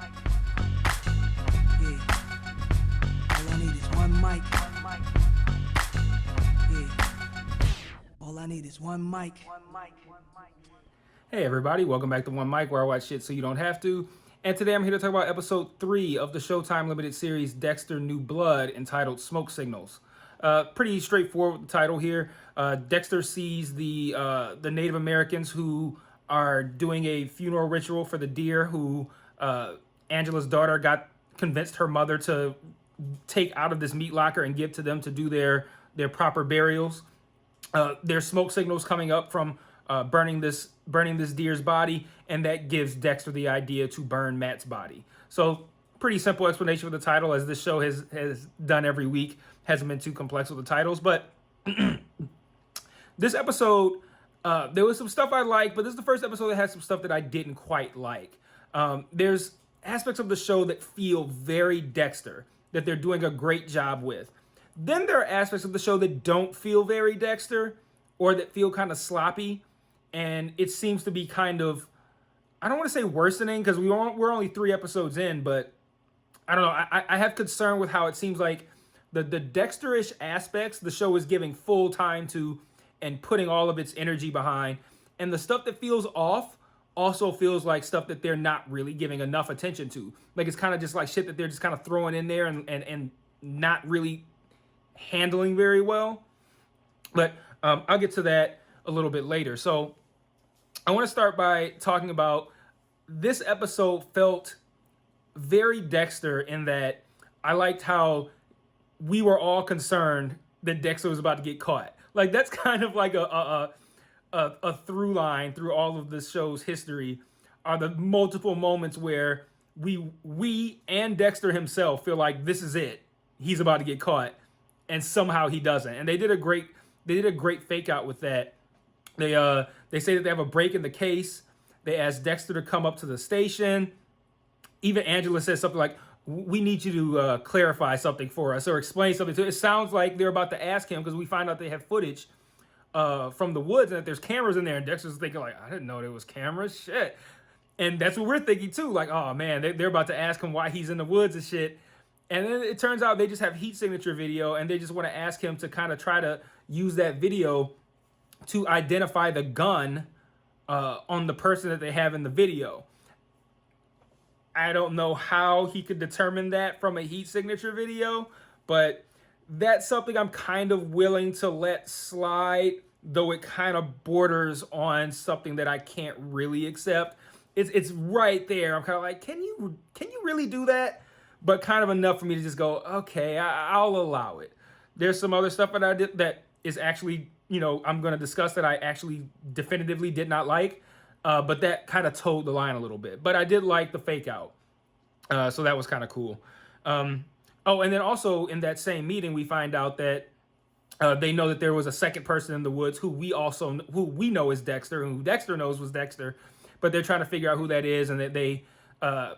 Yeah. All I need is one mic. Yeah. All I need is one mic. Hey everybody, welcome back to One Mic, where I watch shit so you don't have to. And today I'm here to talk about episode 3 of the Showtime limited series Dexter New Blood, entitled Smoke Signals. Pretty straightforward with the title here. Dexter sees the Native Americans who are doing a funeral ritual for the deer who Angela's daughter got convinced her mother to take out of this meat locker and give to them to do their proper burials. There's smoke signals coming up from burning this deer's body, and that gives Dexter the idea to burn Matt's body. So pretty simple explanation for the title, as this show has done every week. Hasn't been too complex with the titles, but this episode, there was some stuff I liked, but this is the first episode that has some stuff that I didn't quite like. There's aspects of the show that feel very Dexter, that they're doing a great job with. Then there are aspects of the show that don't feel very Dexter, or that feel kind of sloppy, and it seems to be kind of, I don't want to say worsening, because we're only 3 episodes in, but I don't know. I have concern with how it seems like the Dexter-ish aspects the show is giving full time to and putting all of its energy behind, and the stuff that feels off also feels like stuff that they're not really giving enough attention to. Like, it's kind of just like shit that they're just kind of throwing in there and not really handling very well. But I'll get to that a little bit later. So I want to start by talking about this episode felt very Dexter in that I liked how we were all concerned that Dexter was about to get caught. Like, that's kind of like a through line through all of this show's history, are the multiple moments where we and Dexter himself feel like this is it. He's about to get caught, and somehow he doesn't. And they did a great fake out with that. They say that they have a break in the case. They ask Dexter to come up to the station. Even Angela says something like, "We need you to clarify something for us or explain something to us." It sounds like they're about to ask him, because we find out they have footage from the woods and that there's cameras in there. And Dexter's thinking like, "I didn't know there was cameras, shit." And that's what we're thinking too. Like, oh man, they're about to ask him why he's in the woods and shit. And then it turns out they just have heat signature video, and they just want to ask him to kind of try to use that video to identify the gun on the person that they have in the video. I don't know how he could determine that from a heat signature video, but that's something I'm kind of willing to let slide, though it kind of borders on something that I can't really accept. It's right there. I'm kind of like, can you really do that? But kind of enough for me to just go, okay, I'll allow it. There's some other stuff that I did that is actually, I'm going to discuss, that I actually definitively did not like. But that kind of toed the line a little bit. But I did like the fake out. So that was kind of cool. And then also in that same meeting, we find out that they know that there was a second person in the woods who we know is Dexter, and who Dexter knows was Dexter. But they're trying to figure out who that is, and that they are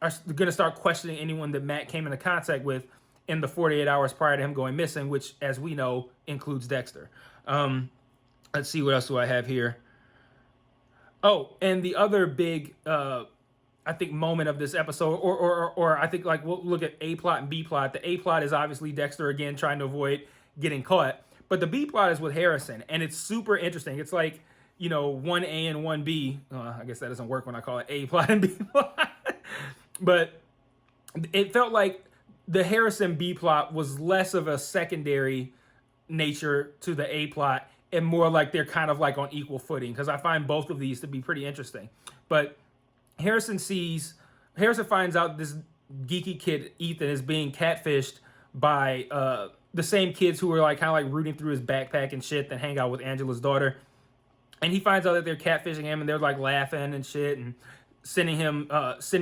going to start questioning anyone that Matt came into contact with in the 48 hours prior to him going missing, which, as we know, includes Dexter. Let's see, what else do I have here? Oh, and the other big, I think, moment of this episode, or I think, like, we'll look at A plot and B plot. The A plot is obviously Dexter again trying to avoid getting caught, but the B plot is with Harrison, and it's super interesting. It's like, 1A and 1B. I guess that doesn't work when I call it A plot and B plot. But it felt like the Harrison B plot was less of a secondary nature to the A plot, and more like they're kind of like on equal footing, because I find both of these to be pretty interesting. But Harrison finds out this geeky kid Ethan is being catfished by the same kids who were like kind of like rooting through his backpack and shit that hang out with Angela's daughter. And he finds out that they're catfishing him, and they're like laughing and shit, and sending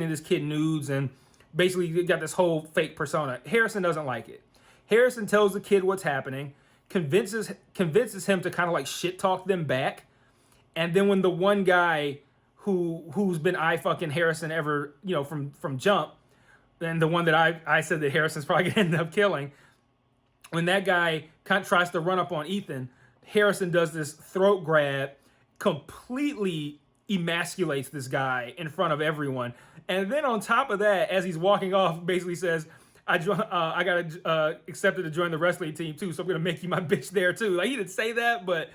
this kid nudes, and basically you got this whole fake persona. Harrison doesn't like it. Harrison tells the kid what's happening, convinces him to kind of like shit talk them back. And then when the one guy who's been eye fucking Harrison ever, from jump, and the one that I said that Harrison's probably gonna end up killing, when that guy kind of tries to run up on Ethan, Harrison does this throat grab, completely emasculates this guy in front of everyone. And then on top of that, as he's walking off, basically says, I got accepted to join the wrestling team too, so I'm gonna make you my bitch there too. Like, he didn't say that, but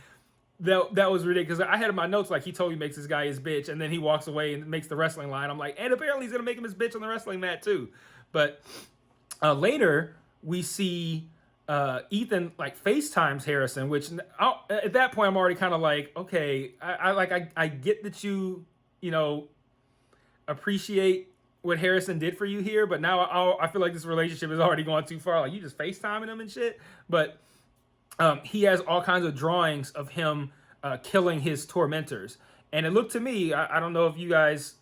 that was ridiculous. I had in my notes like he totally makes this guy his bitch, and then he walks away and makes the wrestling line. I'm like, and apparently he's gonna make him his bitch on the wrestling mat too. But later we see Ethan like FaceTimes Harrison, which at that point I'm already kind of like, okay, I get that you appreciate what Harrison did for you here, but now I feel like this relationship has already gone too far. Like, you just FaceTiming him and shit. But he has all kinds of drawings of him killing his tormentors, and it looked to me, I don't know if you guys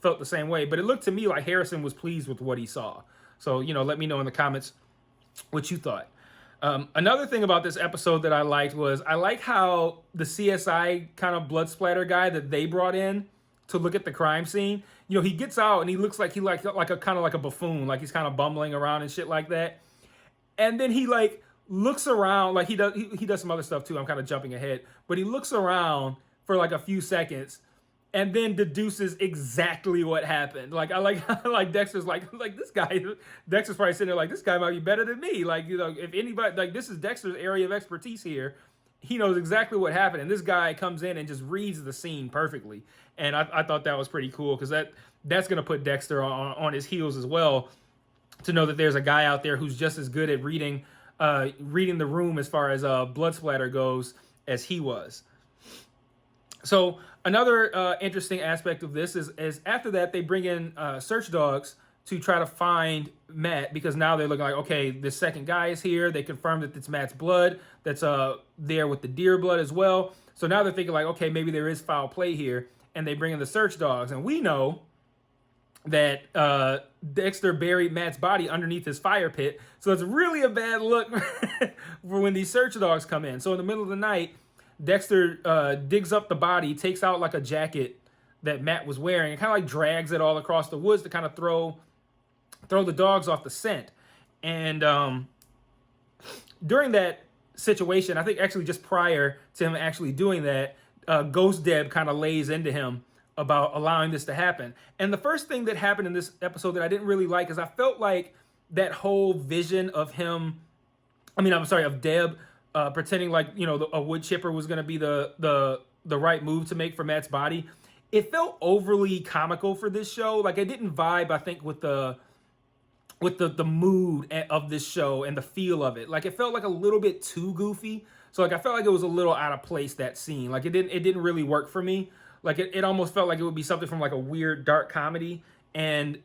felt the same way, but it looked to me like Harrison was pleased with what he saw. So let me know in the comments what you thought. Another thing about this episode that I liked was I like how the CSI kind of blood splatter guy that they brought in to look at the crime scene, he gets out and he looks like a kind of like a buffoon, like he's kind of bumbling around and shit like that. And then he like looks around, like he does some other stuff too. I'm kind of jumping ahead, but he looks around for like a few seconds and then deduces exactly what happened. Like, I like Dexter's like this guy. Dexter's probably sitting there like, this guy might be better than me. Like, if anybody, like, this is Dexter's area of expertise here. He knows exactly what happened, and this guy comes in and just reads the scene perfectly. And I thought that was pretty cool, because that's gonna put Dexter on his heels as well, to know that there's a guy out there who's just as good at reading the room as far as blood splatter goes as he was. So another interesting aspect of this is after that they bring in search dogs to try to find Matt, because now they're looking like, okay, this second guy is here. They confirmed that it's Matt's blood that's there with the deer blood as well. So now they're thinking like, okay, maybe there is foul play here, and they bring in the search dogs, and we know that Dexter buried Matt's body underneath his fire pit. So it's really a bad look for when these search dogs come in. So in the middle of the night, Dexter digs up the body, takes out like a jacket that Matt was wearing, and kind of like drags it all across the woods to kind of throw the dogs off the scent. And during that situation, I think actually just prior to him actually doing that, Ghost Deb kind of lays into him about allowing this to happen. And the first thing that happened in this episode that I didn't really like is I felt like that whole vision of him, of Deb pretending like, a wood chipper was going to be the right move to make for Matt's body. It felt overly comical for this show. Like, it didn't vibe, I think, with the mood of this show and the feel of it. Like, it felt like a little bit too goofy. So like, I felt like it was a little out of place, that scene. Like, it didn't really work for me. Like, it almost felt like it would be something from like a weird dark comedy. And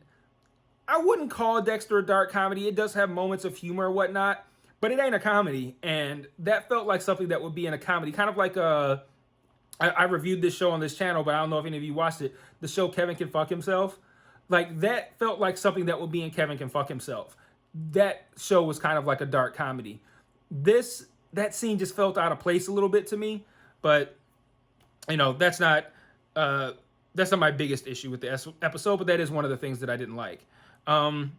I wouldn't call Dexter a dark comedy. It does have moments of humor or whatnot, but it ain't a comedy. And that felt like something that would be in a comedy. Kind of like I reviewed this show on this channel, but I don't know if any of you watched it. The show Kevin Can Fuck Himself. Like, that felt like something that would be in Kevin Can Fuck Himself. That show was kind of like a dark comedy. That scene just felt out of place a little bit to me. But, that's not my biggest issue with the episode, but that is one of the things that I didn't like. I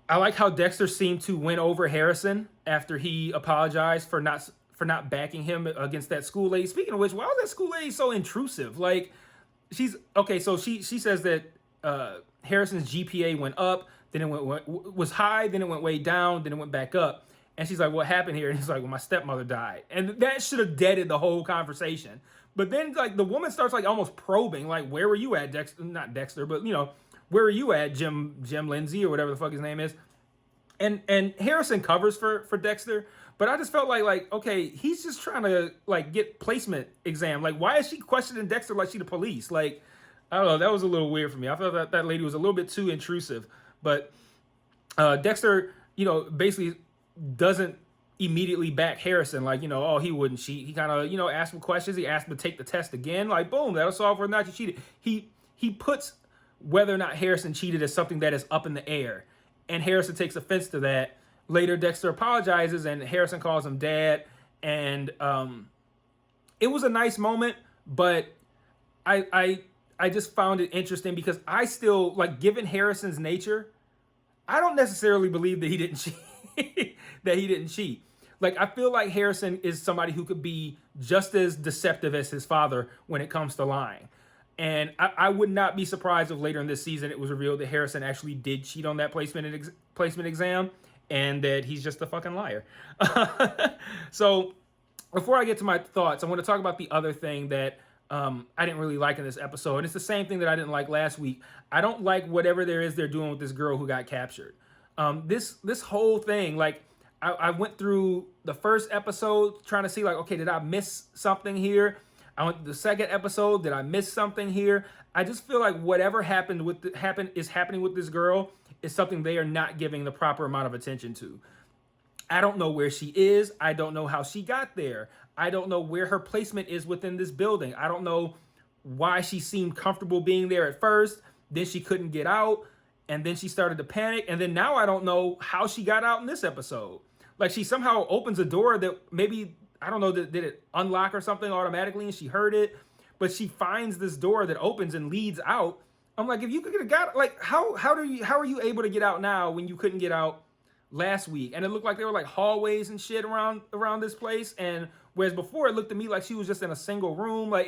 like how Dexter seemed to win over Harrison after he apologized for not backing him against that school lady. Speaking of which, why was that school lady so intrusive? Like, so she says that Harrison's GPA went up, then it was high, then it went way down, then it went back up. And she's like, what happened here? And he's like, well, my stepmother died. And that should have deaded the whole conversation. But then, like, the woman starts, like, almost probing, like, where were you at, Dexter? Not Dexter, but, where are you at, Jim Lindsay, or whatever the fuck his name is? And Harrison covers for Dexter, but I just felt like, okay, he's just trying to, like, get placement exam. Like, why is she questioning Dexter like she the police? Like, I don't know, that was a little weird for me. I felt that lady was a little bit too intrusive. But Dexter, basically doesn't immediately back Harrison, like, oh, he wouldn't cheat. He kind of, asked him questions. He asked him to take the test again. Like, boom, that'll solve whether or not you cheated. He puts whether or not Harrison cheated as something that is up in the air. And Harrison takes offense to that. Later, Dexter apologizes, and Harrison calls him dad. And it was a nice moment, but I just found it interesting because I still, like, given Harrison's nature, I don't necessarily believe that he didn't cheat. Like, I feel like Harrison is somebody who could be just as deceptive as his father when it comes to lying. And I would not be surprised if later in this season it was revealed that Harrison actually did cheat on that placement exam, and that he's just a fucking liar. So before I get to my thoughts, I want to talk about the other thing that I didn't really like in this episode. And it's the same thing that I didn't like last week. I don't like whatever there is they're doing with this girl who got captured. This whole thing, like, I went through the first episode trying to see, like, okay, did I miss something here? I went to the second episode, did I miss something here? I just feel like whatever happening with this girl is something they are not giving the proper amount of attention to. I don't know where she is. I don't know how she got there. I don't know where her placement is within this building. I don't know why she seemed comfortable being there at first. Then she couldn't get out. And then she started to panic. And then now I don't know how she got out in this episode. Like, she somehow opens a door that maybe, I don't know, did it unlock or something automatically and she heard it? But she finds this door that opens and leads out. I'm like, if you could have got, like, how are you able to get out now when you couldn't get out last week? And it looked like there were like hallways and shit around this place. And whereas before it looked to me like she was just in a single room. Like,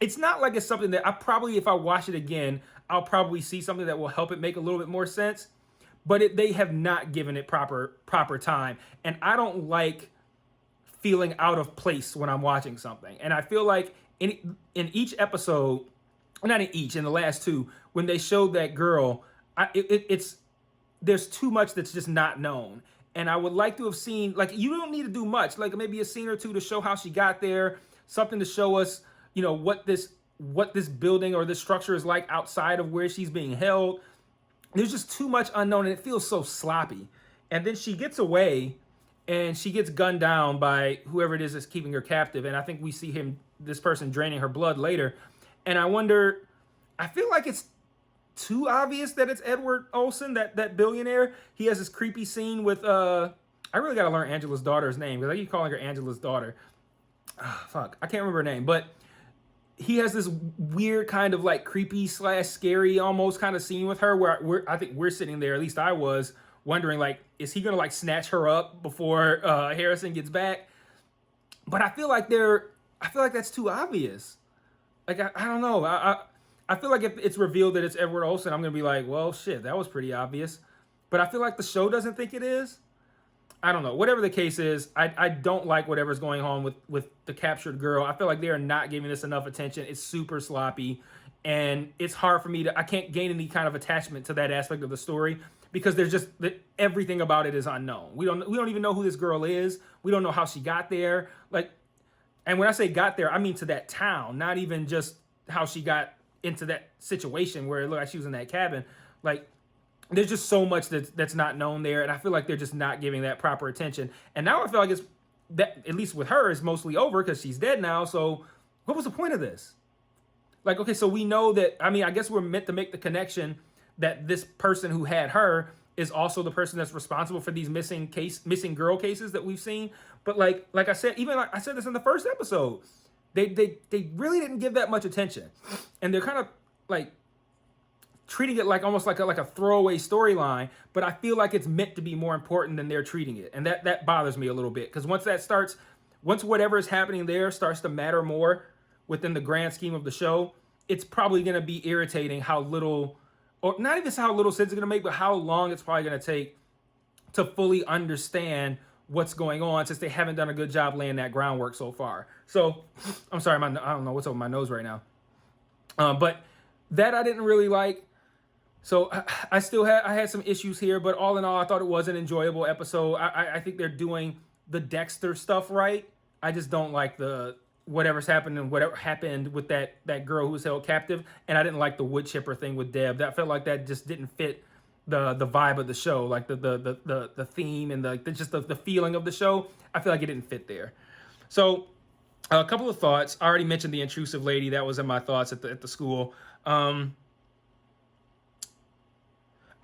it's not like it's something that I probably, if I watch it again, I'll probably see something that will help it make a little bit more sense. But they have not given it proper time. And I don't like feeling out of place when I'm watching something. And I feel like in each episode, not in each, in the last two, when they showed that girl, it's there's too much that's just not known. And I would like to have seen, like, you don't need to do much, like maybe a scene or two to show how she got there, something to show us, you know, what this building or this structure is like outside of where she's being held. There's just too much unknown, and it feels so sloppy. And then she gets away, and she gets gunned down by whoever it is that's keeping her captive. And I think we see this person draining her blood later. And I wonder, I feel like it's too obvious that it's Edward Olsen, that billionaire. He has this creepy scene with, I really got to learn Angela's daughter's name, because I keep calling her Angela's daughter. Fuck, I can't remember her name, but he has this weird kind of like creepy / scary almost kind of scene with her where I think we're sitting there, at least I was, wondering, like, is he gonna like snatch her up before Harrison gets back? But I feel like that's too obvious. Like, I don't know. I feel like if it's revealed that it's Edward Olsen, I'm gonna be like, well, shit, that was pretty obvious. But I feel like the show doesn't think it is. I don't know. Whatever the case is, I don't like whatever's going on with the captured girl. I feel like they are not giving this enough attention. It's super sloppy, and it's hard for me I can't gain any kind of attachment to that aspect of the story because there's just everything about it is unknown. We don't even know who this girl is. We don't know how she got there. Like, and when I say got there, I mean to that town, not even just how she got into that situation where it looked like she was in that cabin. Like, there's just so much that's not known there, and I feel like they're just not giving that proper attention. And now I feel like it's that, at least with her, is mostly over because she's dead now. So what was the point of this? Like, okay, so we know that, I mean, I guess we're meant to make the connection that this person who had her is also the person that's responsible for these missing girl cases that we've seen. But like I said, even like I said this in the first episode, they really didn't give that much attention, and they're kind of like treating it like almost like a throwaway storyline, but I feel like it's meant to be more important than they're treating it. And that bothers me a little bit, because once whatever is happening there starts to matter more within the grand scheme of the show, it's probably going to be irritating how little, or not even how little sense it's going to make, but how long it's probably going to take to fully understand what's going on, since they haven't done a good job laying that groundwork so far. So, I'm sorry, I don't know what's over my nose right now. But that I didn't really like. So I had some issues here, but all in all, I thought it was an enjoyable episode. I think they're doing the Dexter stuff right. I just don't like whatever happened with that girl who was held captive, and I didn't like the wood chipper thing with Deb. That felt like that just didn't fit the vibe of the show, like the theme and the feeling of the show. I feel like it didn't fit there. So a couple of thoughts. I already mentioned the intrusive lady. That was in my thoughts at the school.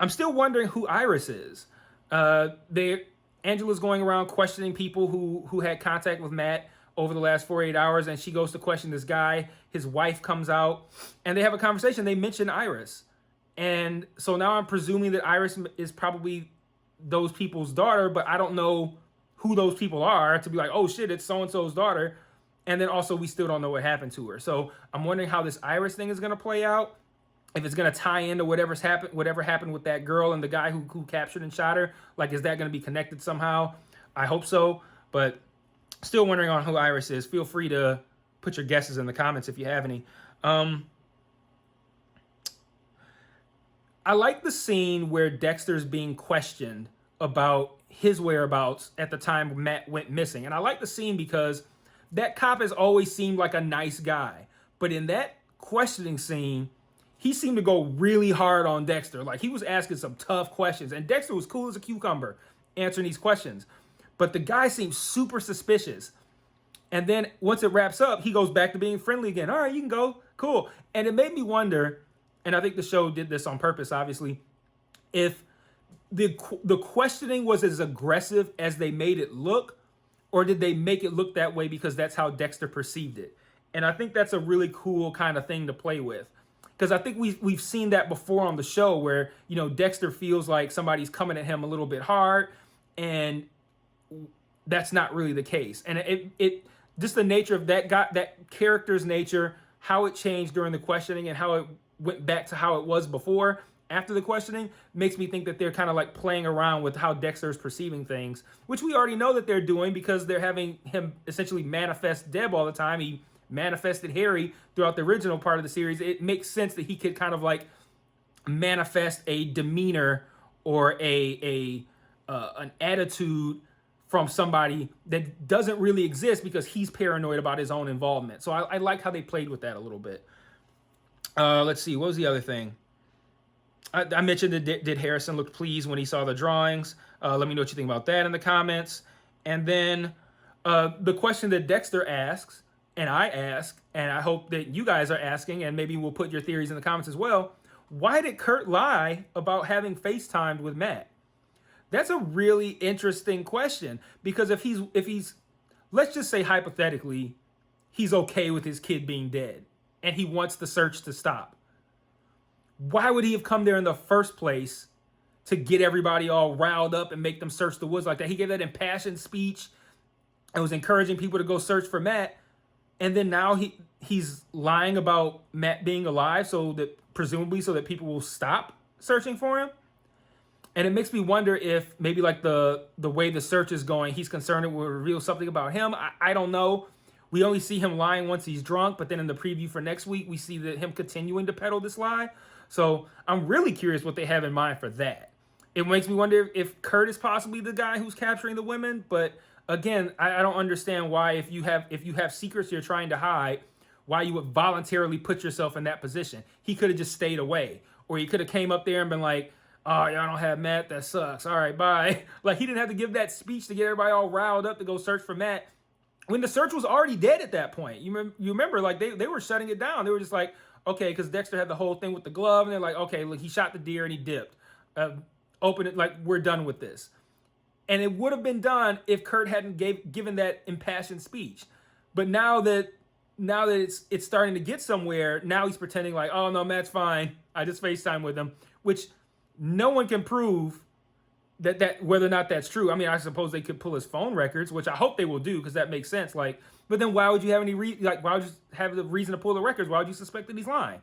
I'm still wondering who Iris is. Angela's going around questioning people who had contact with Matt over the last 48 hours, and she goes to question this guy. His wife comes out, and they have a conversation. They mention Iris. And so now I'm presuming that Iris is probably those people's daughter, but I don't know who those people are to be like, oh shit, it's so-and-so's daughter. And then also we still don't know what happened to her. So I'm wondering how this Iris thing is going to play out. If it's going to tie into whatever happened with that girl and the guy who captured and shot her. Like, is that going to be connected somehow? I hope so. But still wondering on who Iris is. Feel free to put your guesses in the comments if you have any. I like the scene where Dexter's being questioned about his whereabouts at the time Matt went missing. And I like the scene because that cop has always seemed like a nice guy. But in that questioning scene, he seemed to go really hard on Dexter. Like, he was asking some tough questions. And Dexter was cool as a cucumber answering these questions. But the guy seemed super suspicious. And then once it wraps up, he goes back to being friendly again. All right, you can go. Cool. And it made me wonder, and I think the show did this on purpose, obviously, if the questioning was as aggressive as they made it look, or did they make it look that way because that's how Dexter perceived it? And I think that's a really cool kind of thing to play with. Because I think we've seen that before on the show where, you know, Dexter feels like somebody's coming at him a little bit hard, and that's not really the case. And it just the nature of that character's nature, how it changed during the questioning and how it went back to how it was before after the questioning, makes me think that they're kind of like playing around with how Dexter's perceiving things, which we already know that they're doing because they're having him essentially manifest Deb all the time. He manifested Harry throughout the original part of the series. It makes sense that he could kind of like manifest a demeanor or an attitude from somebody that doesn't really exist because he's paranoid about his own involvement. So I like how they played with that a little bit. Let's see, what was the other thing? I mentioned that did Harrison look pleased when he saw the drawings? Let me know what you think about that in the comments. And then the question that Dexter asks, and I ask, and I hope that you guys are asking, and maybe we'll put your theories in the comments as well. Why did Kurt lie about having FaceTimed with Matt? That's a really interesting question, because if he's, let's just say hypothetically, he's okay with his kid being dead and he wants the search to stop. Why would he have come there in the first place to get everybody all riled up and make them search the woods like that? He gave that impassioned speech and was encouraging people to go search for Matt. And then now he's lying about Matt being alive, so that presumably so that people will stop searching for him. And it makes me wonder if maybe like the way the search is going, he's concerned it will reveal something about him. I don't know. We only see him lying once he's drunk, but then in the preview for next week, we see that him continuing to peddle this lie. So I'm really curious what they have in mind for that. It makes me wonder if Kurt is possibly the guy who's capturing the women, but again, I don't understand why if you have secrets you're trying to hide, why you would voluntarily put yourself in that position. He could have just stayed away, or he could have came up there and been like, "Oh, y'all don't have Matt. That sucks. All right, bye." Like, he didn't have to give that speech to get everybody all riled up to go search for Matt when the search was already dead at that point. You remember, like they were shutting it down. They were just like, okay, because Dexter had the whole thing with the glove, and they're like, okay, look, he shot the deer and he dipped. Open it, like, we're done with this. And it would have been done if Kurt hadn't given that impassioned speech. But now that it's starting to get somewhere, now he's pretending like, oh no, Matt's fine. I just FaceTime with him, which no one can prove that whether or not that's true. I mean, I suppose they could pull his phone records, which I hope they will do because that makes sense. Like, but then why would you have any why would you have the reason to pull the records? Why would you suspect that he's lying?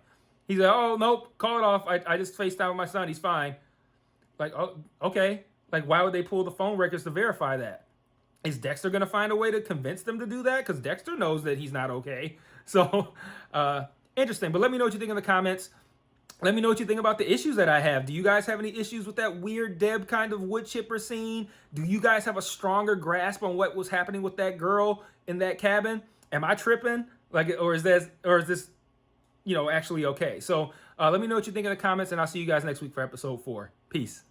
He's like, oh nope, call it off. I just FaceTime with my son. He's fine. Like, oh, okay. Like, why would they pull the phone records to verify that? Is Dexter going to find a way to convince them to do that? Because Dexter knows that he's not okay. So, interesting. But let me know what you think in the comments. Let me know what you think about the issues that I have. Do you guys have any issues with that weird Deb kind of wood chipper scene? Do you guys have a stronger grasp on what was happening with that girl in that cabin? Am I tripping? Like, or is this, actually okay? So let me know what you think in the comments, and I'll see you guys next week for episode 4. Peace.